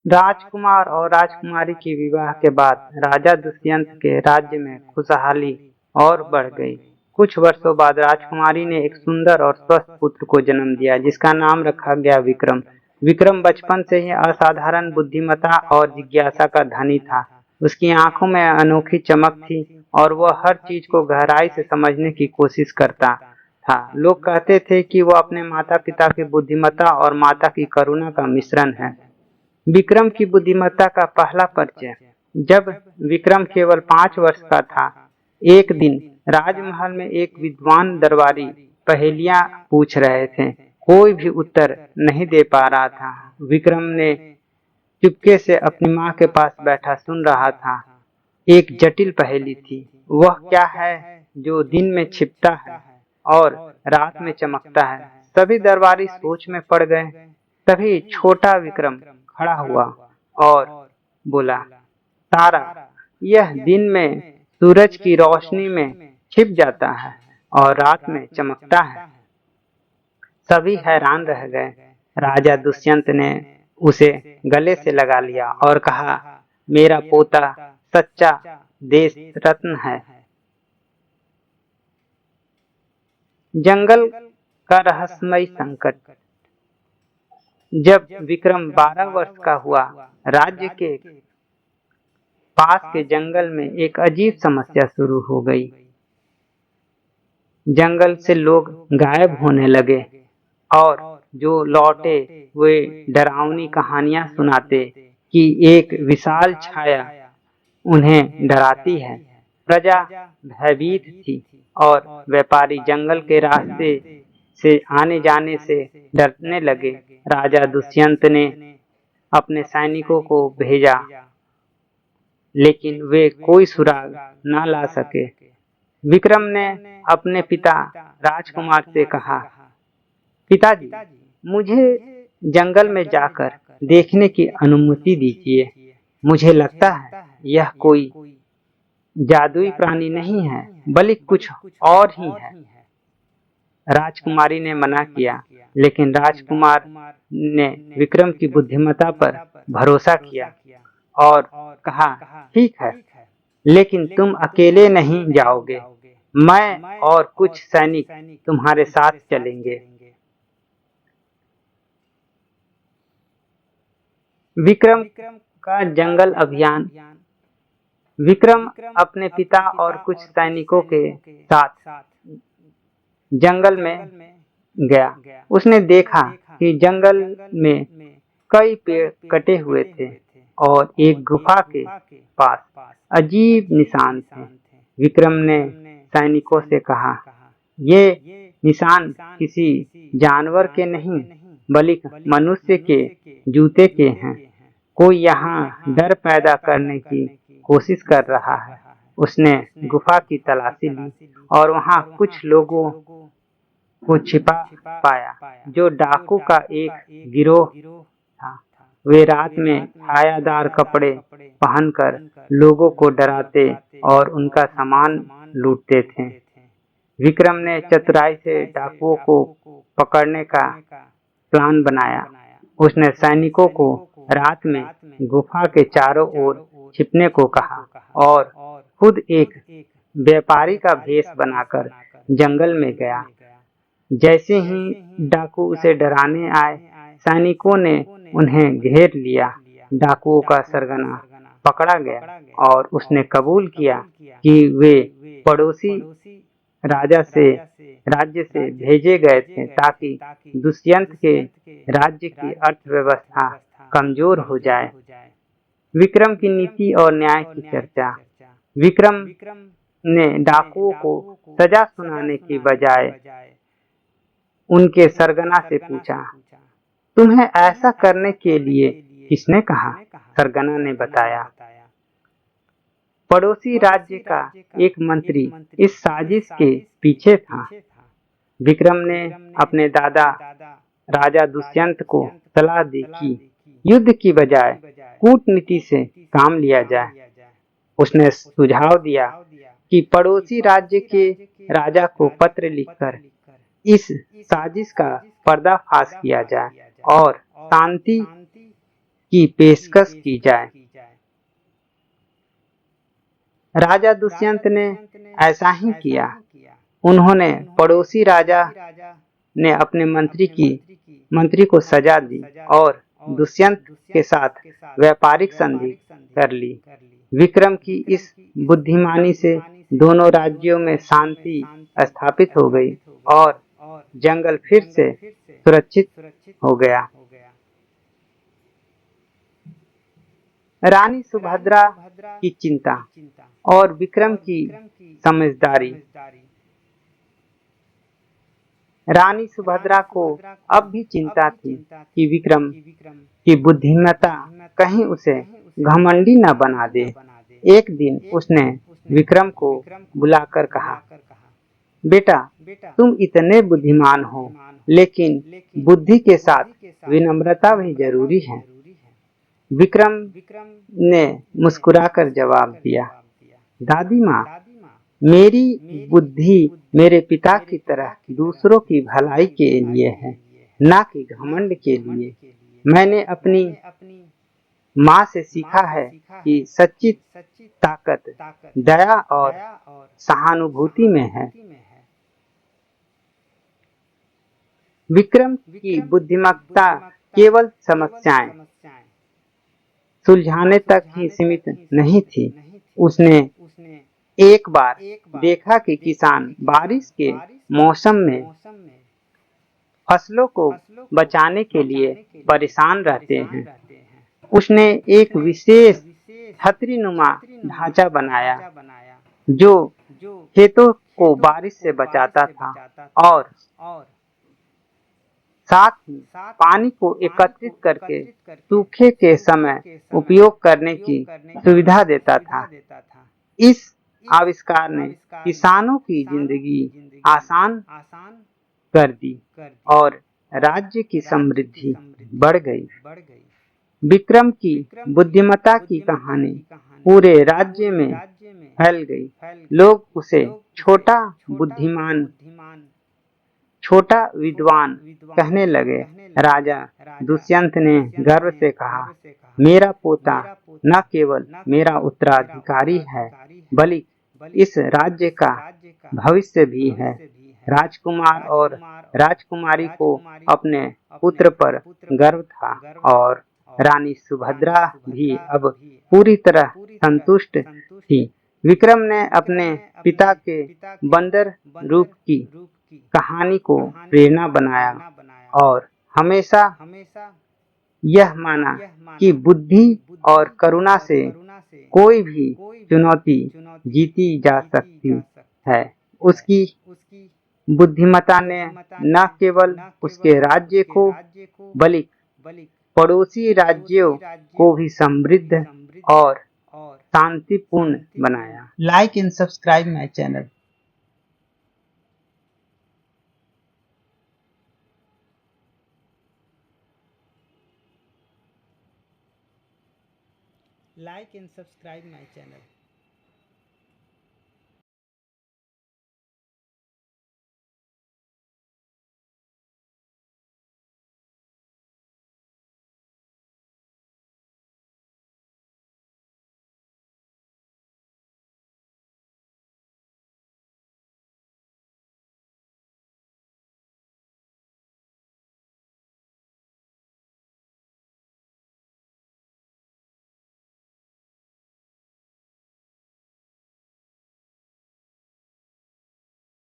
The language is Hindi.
राजकुमार और राजकुमारी के विवाह के बाद राजा दुष्यंत के राज्य में खुशहाली और बढ़ गई। कुछ वर्षों बाद राजकुमारी ने एक सुंदर और स्वस्थ पुत्र को जन्म दिया, जिसका नाम रखा गया विक्रम। विक्रम बचपन से ही असाधारण बुद्धिमत्ता और जिज्ञासा का धनी था। उसकी आंखों में अनोखी चमक थी और वह हर चीज को गहराई से समझने की कोशिश करता था। लोग कहते थे कि वह अपने माता पिता की बुद्धिमत्ता और माता की करुणा का मिश्रण है। विक्रम की बुद्धिमत्ता का पहला परिचय। जब विक्रम केवल 5 वर्ष का था, एक दिन राजमहल में एक विद्वान दरबारी पहेलियां पूछ रहे थे। कोई भी उत्तर नहीं दे पा रहा था। विक्रम ने चुपके से अपनी माँ के पास बैठा सुन रहा था। एक जटिल पहेली थी। वह क्या है जो दिन में छिपता है और रात में चमकता है? सभी दरबारी सोच में पड़ गए। तभी छोटा विक्रम खड़ा हुआ और बोला, तारा, यह दिन में सूरज की रोशनी में छिप जाता है और रात में चमकता है। सभी हैरान रह गए। राजा दुष्यंत ने उसे गले से लगा लिया और कहा, मेरा पोता सच्चा देश रत्न है। जंगल का रहस्यमय संकट। जब विक्रम 12 वर्ष का हुआ, राज्य के पास के जंगल में एक अजीब समस्या शुरू हो गई। जंगल से लोग गायब होने लगे और जो लौटे वे डरावनी कहानियां सुनाते कि एक विशाल छाया उन्हें डराती है। प्रजा भयभीत थी और व्यापारी जंगल के रास्ते से आने जाने से डरने लगे। राजा दुष्यंत ने अपने सैनिकों को भेजा, लेकिन वे कोई सुराग न ला सके। विक्रम ने अपने पिता राजकुमार से कहा, पिताजी, मुझे जंगल में जाकर देखने की अनुमति दीजिए। मुझे लगता है यह कोई जादुई प्राणी नहीं है, बल्कि कुछ और ही है। राजकुमारी ने मना किया, लेकिन राजकुमार ने विक्रम की बुद्धिमत्ता पर भरोसा किया और कहा, ठीक है, लेकिन तुम अकेले नहीं जाओगे। मैं और कुछ सैनिक तुम्हारे साथ चलेंगे। विक्रम का जंगल अभियान। विक्रम अपने पिता और कुछ सैनिकों के साथ जंगल में गया। उसने देखा कि जंगल में कई पेड़ कटे हुए थे और एक गुफा के पास अजीब निशान थे। विक्रम ने सैनिकों से कहा, ये निशान किसी जानवर के नहीं, बल्कि मनुष्य के जूते के हैं। कोई यहाँ डर पैदा करने की कोशिश कर रहा है। उसने गुफा की तलाशी ली और वहाँ कुछ लोगों को छिपा पाया, जो डाकू का एक गिरोह था। वे रात में छायादार कपड़े पहनकर लोगों को डराते और उनका सामान लूटते थे। विक्रम ने चतुराई से डाकुओं को पकड़ने का प्लान बनाया। उसने सैनिकों को रात में गुफा के चारों ओर छिपने को कहा और खुद एक व्यापारी का भेष बनाकर जंगल में गया। जैसे ही डाकू उसे डराने आए, सैनिकों ने उन्हें घेर लिया। डाकुओं का सरगना पकड़ा गया और उसने कबूल किया कि वे पड़ोसी राज्य से भेजे गए थे ताकि दुष्यंत के राज्य की अर्थव्यवस्था कमजोर हो जाए। विक्रम की नीति और न्याय की चर्चा। विक्रम ने डाकुओं को सजा सुनाने की बजाय उनके सरगना से पूछा, तुम्हें ऐसा करने के लिए किसने कहा? सरगना ने बताया, पड़ोसी राज्य का एक मंत्री इस साजिश के पीछे था। विक्रम ने अपने दादा राजा दुष्यंत को सलाह दी कि युद्ध की बजाय कूटनीति से काम लिया जाए। उसने सुझाव दिया कि पड़ोसी राज्य के राजा को पत्र लिखकर इस साजिश का पर्दाफाश किया जाए और शांति की पेशकश की जाए। राजा दुष्यंत ने ऐसा ही किया। उन्होंने पड़ोसी राजा ने अपने मंत्री को सजा दी और दुष्यंत के साथ व्यापारिक संधि कर ली। विक्रम की इस बुद्धिमानी से दोनों राज्यों में शांति स्थापित हो गई और जंगल फिर से सुरक्षित हो गया। रानी सुभद्रा की चिंता और विक्रम की समझदारी। रानी सुभद्रा को अब भी चिंता थी कि विक्रम की बुद्धिमत्ता कहीं उसे घमंडी न बना दे। एक दिन उसने विक्रम को बुलाकर कहा, बेटा, तुम इतने बुद्धिमान हो, लेकिन बुद्धि के साथ विनम्रता भी जरूरी है। विक्रम ने मुस्कुराकर जवाब दिया, दादी माँ, मेरी बुद्धि मेरे पिता की तरह दूसरों की भलाई के लिए है, न कि घमंड के लिए। मैंने अपनी माँ से सीखा है कि सच्ची ताकत दया और सहानुभूति में है। विक्रम की बुद्धिमत्ता केवल समस्याएं सुलझाने तक ही सीमित नहीं थी। उसने एक बार देखा कि किसान बारिश के मौसम में फसलों को बचाने के लिए परेशान रहते हैं। उसने एक विशेष छतरीनुमा ढांचा बनाया जो खेतों को बारिश से बचाता था और साथ ही पानी को एकत्रित करके सूखे के समय उपयोग करने की सुविधा देता था। इस आविष्कार ने किसानों की जिंदगी आसान कर दी और राज्य की समृद्धि बढ़ गई। विक्रम की बुद्धिमत्ता की कहानी पूरे राज्य में फैल गई। लोग उसे छोटा बुद्धिमान, छोटा विद्वान कहने लगे। राजा दुष्यंत ने गर्व से कहा, मेरा पोता न केवल मेरा उत्तराधिकारी है, बल्कि इस राज्य का भविष्य भी है। राजकुमार और राजकुमारी को अपने पुत्र पर गर्व था और रानी सुभद्रा भी अब पूरी तरह संतुष्ट थी। विक्रम ने अपने पिता के बंदर रूप की कहानी को प्रेरणा बनाया और हमेशा यह माना कि बुद्धि और करुणा से कोई भी चुनौती जीती जा सकती है। उसकी बुद्धिमत्ता ने न केवल उसके राज्य को बल्कि पड़ोसी राज्यों को भी समृद्ध और शांतिपूर्ण बनाया। Like and subscribe my channel. Like and subscribe my channel.